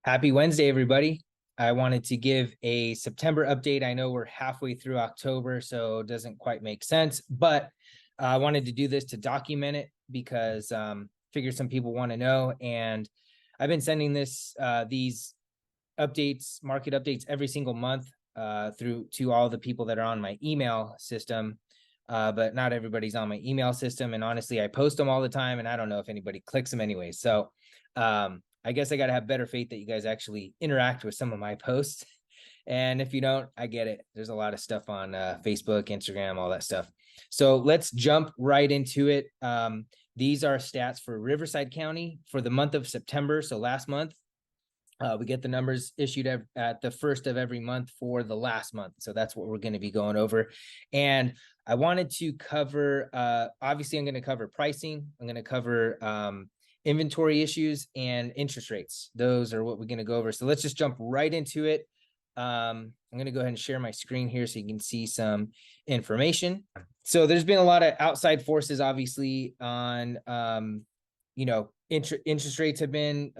Happy Wednesday, everybody. I wanted to give a September update. I know we're halfway through October, so it doesn't quite make sense, but I wanted to do this to document it because figured some people want to know. And I've been sending these updates, market updates every single month through to all the people that are on my email system. But not everybody's on my email system. And honestly, I post them all the time and I don't know if anybody clicks them anyway. So I guess I got to have better faith that you guys actually interact with some of my posts. And if you don't, I get it. There's a lot of stuff on Facebook, Instagram, all that stuff. So let's jump right into it. These are stats for Riverside County for the month of September. So last month, we get the numbers issued at the first of every month for the last month. So that's what we're going to be going over. And I wanted to cover, obviously, I'm going to cover pricing. I'm going to cover inventory issues and interest rates. Those are what we're going to go over. So let's just jump right into it. I'm going to go ahead and share my screen here so you can see some information. So there's been a lot of outside forces, obviously, on, interest rates have been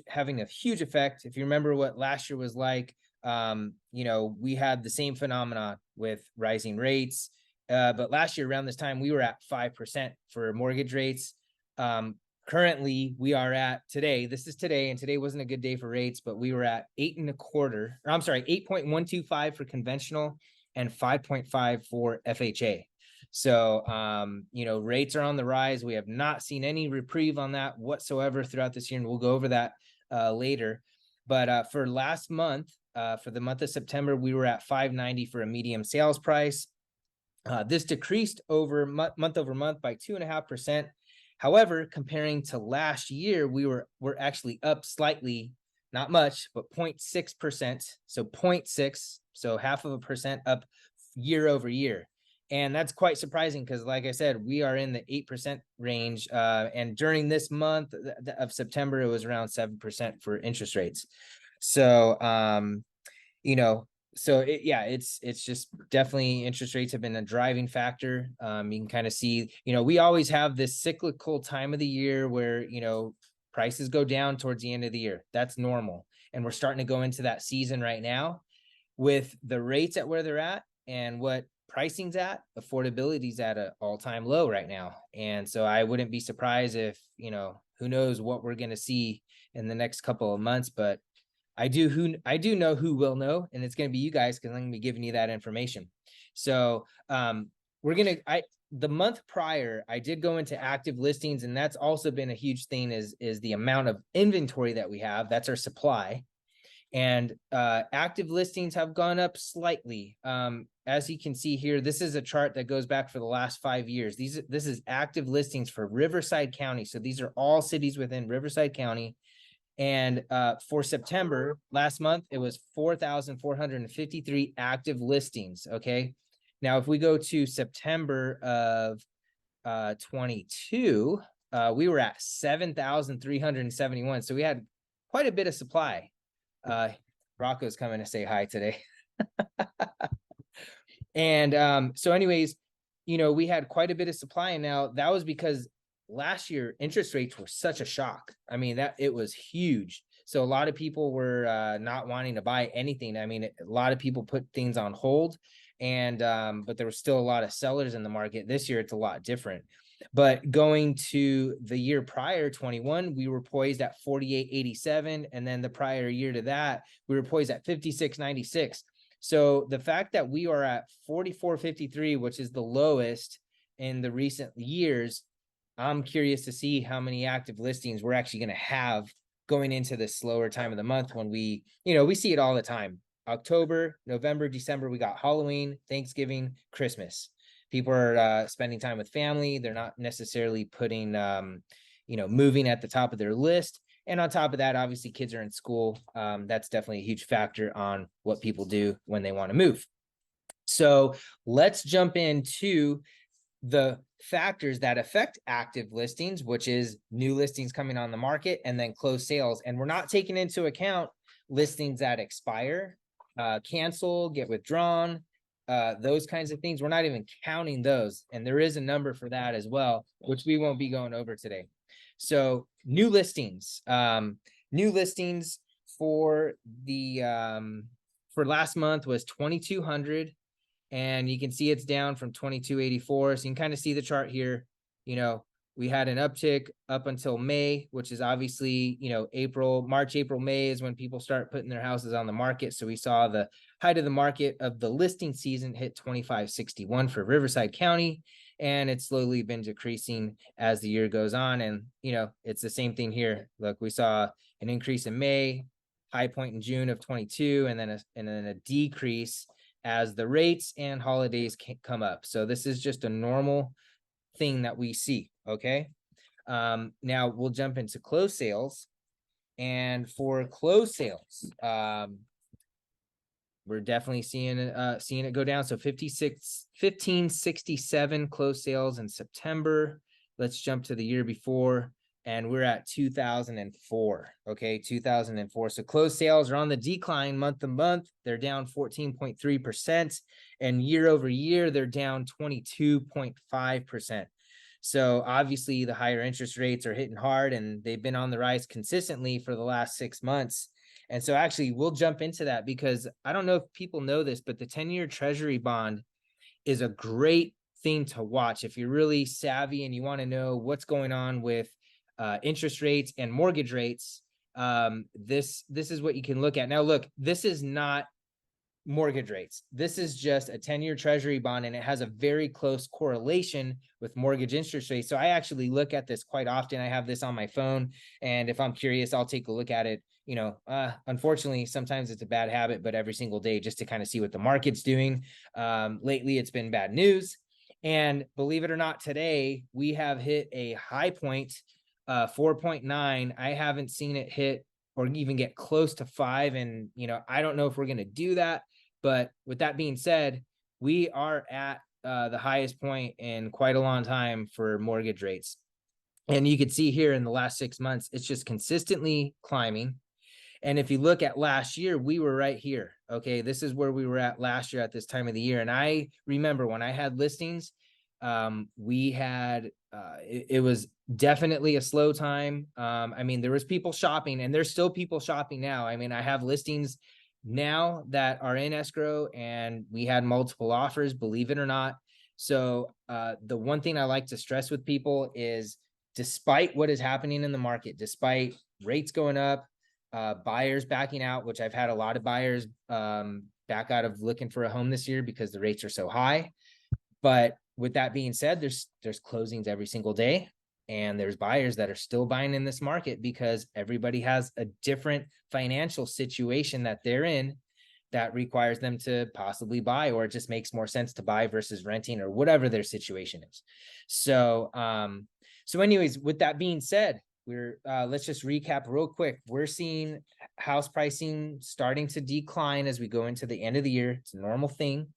having a huge effect. If you remember what last year was like, we had the same phenomenon with rising rates. But last year around this time, we were at 5% for mortgage rates. Currently, we are at today. This is today, and today wasn't a good day for rates, but we were at 8.125 for conventional and 5.5 for FHA. So, rates are on the rise. We have not seen any reprieve on that whatsoever throughout this year, and we'll go over that later. But for last month, for the month of September, we were at 590 for a medium sales price. This decreased month over month by 2.5%. However, comparing to last year, we're actually up slightly, not much, but 0.6%. So 0.6, so 0.5% up year over year. And that's quite surprising because, like I said, we are in the 8% range. And during this month of September, it was around 7% for interest rates. So, it's just definitely interest rates have been a driving factor. You can kind of see, we always have this cyclical time of the year where, prices go down towards the end of the year. That's normal. And we're starting to go into that season right now with the rates at where they're at and what pricing's at. Affordability's at an all-time low right now. And so I wouldn't be surprised if, who knows what we're going to see in the next couple of months, but I do know who will know, and it's going to be you guys because I'm going to be giving you that information. So the month prior, I did go into active listings, and that's also been a huge thing is the amount of inventory that we have. That's our supply. And active listings have gone up slightly. As you can see here, this is a chart that goes back for the last 5 years. This is active listings for Riverside County. So these are all cities within Riverside County. And for September, last month, it was 4,453 active listings. Okay. Now, if we go to September of 22, we were at 7,371. So we had quite a bit of supply. Rocco's coming to say hi today. And so anyways, we had quite a bit of supply. And now that was because last year interest rates were such a shock. I mean, that it was huge. So a lot of people were not wanting to buy anything. I mean, a lot of people put things on hold, and but there was still a lot of sellers in the market. This year it's a lot different. But going to the year prior, 21, we were poised at 48.87, and then the prior year to that, we were poised at 56.96. So the fact that we are at 44.53, which is the lowest in the recent years, I'm curious to see how many active listings we're actually going to have going into this slower time of the month when we see it all the time. October, November, December, we got Halloween, Thanksgiving, Christmas. People are spending time with family. They're not necessarily putting, moving at the top of their list. And on top of that, obviously, kids are in school. That's definitely a huge factor on what people do when they want to move. So let's jump into the factors that affect active listings, which is new listings coming on the market and then closed sales. And we're not taking into account listings that expire, cancel, get withdrawn, those kinds of things. We're not even counting those. And there is a number for that as well, which we won't be going over today. So new listings for the for last month was 2,200, and you can see it's down from 2,284. So you can kind of see the chart here. You know, we had an uptick up until May, which is obviously, you know, March, April, May is when people start putting their houses on the market. So we saw the height of the market of the listing season hit 2,561 for Riverside County, and it's slowly been decreasing as the year goes on. And, you know, it's the same thing here. Look, we saw an increase in May, high point in June of 22, and then a decrease as the rates and holidays come up. So this is just a normal thing that we see. Okay. Now we'll jump into closed sales. And for closed sales, we're definitely seeing it go down. So 1567 closed sales in September. Let's jump to the year before, and we're at 2004. Okay, 2004. So closed sales are on the decline month to month. They're down 14.3%, and year over year they're down 22.5%. So obviously the higher interest rates are hitting hard, and they've been on the rise consistently for the last 6 months. And so actually we'll jump into that, because I don't know if people know this, but the 10-year treasury bond is a great thing to watch if you're really savvy and you want to know what's going on with interest rates and mortgage rates. This is what you can look at. Now, look, this is not mortgage rates. This is just a 10-year treasury bond, and it has a very close correlation with mortgage interest rates. So I actually look at this quite often. I have this on my phone, and if I'm curious, I'll take a look at it. You know, unfortunately, sometimes it's a bad habit, but every single day, just to kind of see what the market's doing. Lately, it's been bad news. And believe it or not, today we have hit a high point, 4.9. I haven't seen it hit or even get close to 5. And, you know, I don't know if we're going to do that. But with that being said, we are at the highest point in quite a long time for mortgage rates. And you can see here in the last 6 months, it's just consistently climbing. And if you look at last year, we were right here. Okay, this is where we were at last year at this time of the year. And I remember when I had listings, we had it was definitely a slow time. I mean, there was people shopping, and there's still people shopping now. I mean, I have listings now that are in escrow, and we had multiple offers, believe it or not. So the one thing I like to stress with people is, despite what is happening in the market, despite rates going up, buyers backing out, which I've had a lot of buyers back out of looking for a home this year because the rates are so high. But with that being said, there's closings every single day, and there's buyers that are still buying in this market because everybody has a different financial situation that they're in that requires them to possibly buy, or it just makes more sense to buy versus renting, or whatever their situation is. So anyways, with that being said, we're let's just recap real quick. We're seeing house pricing starting to decline as we go into the end of the year. It's a normal thing.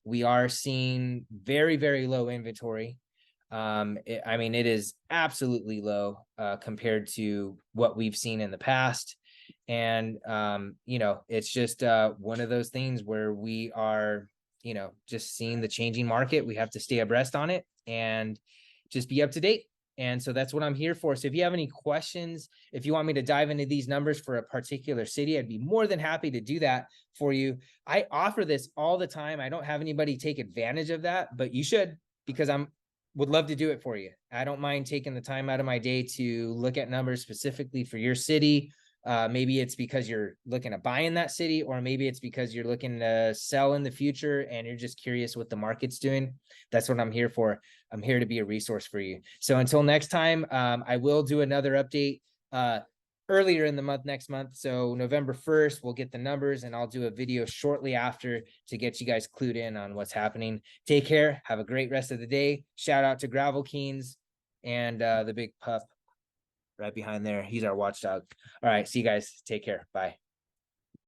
We are seeing very, very low inventory. I mean, it is absolutely low compared to what we've seen in the past. And, you know, it's just one of those things where we are, you know, just seeing the changing market. We have to stay abreast on it and just be up to date. And so that's what I'm here for. So if you have any questions, if you want me to dive into these numbers for a particular city, I'd be more than happy to do that for you. I offer this all the time. I don't have anybody take advantage of that, but you should, because would love to do it for you. I don't mind taking the time out of my day to look at numbers specifically for your city. Maybe it's because you're looking to buy in that city, or maybe it's because you're looking to sell in the future and you're just curious what the market's doing. That's what I'm here for. I'm here to be a resource for you. So until next time, I will do another update earlier in the month, next month. So November 1st, we'll get the numbers, and I'll do a video shortly after to get you guys clued in on what's happening. Take care. Have a great rest of the day. Shout out to Gravel Keens and the big pup right behind there. He's our watchdog. All right. See you guys. Take care. Bye.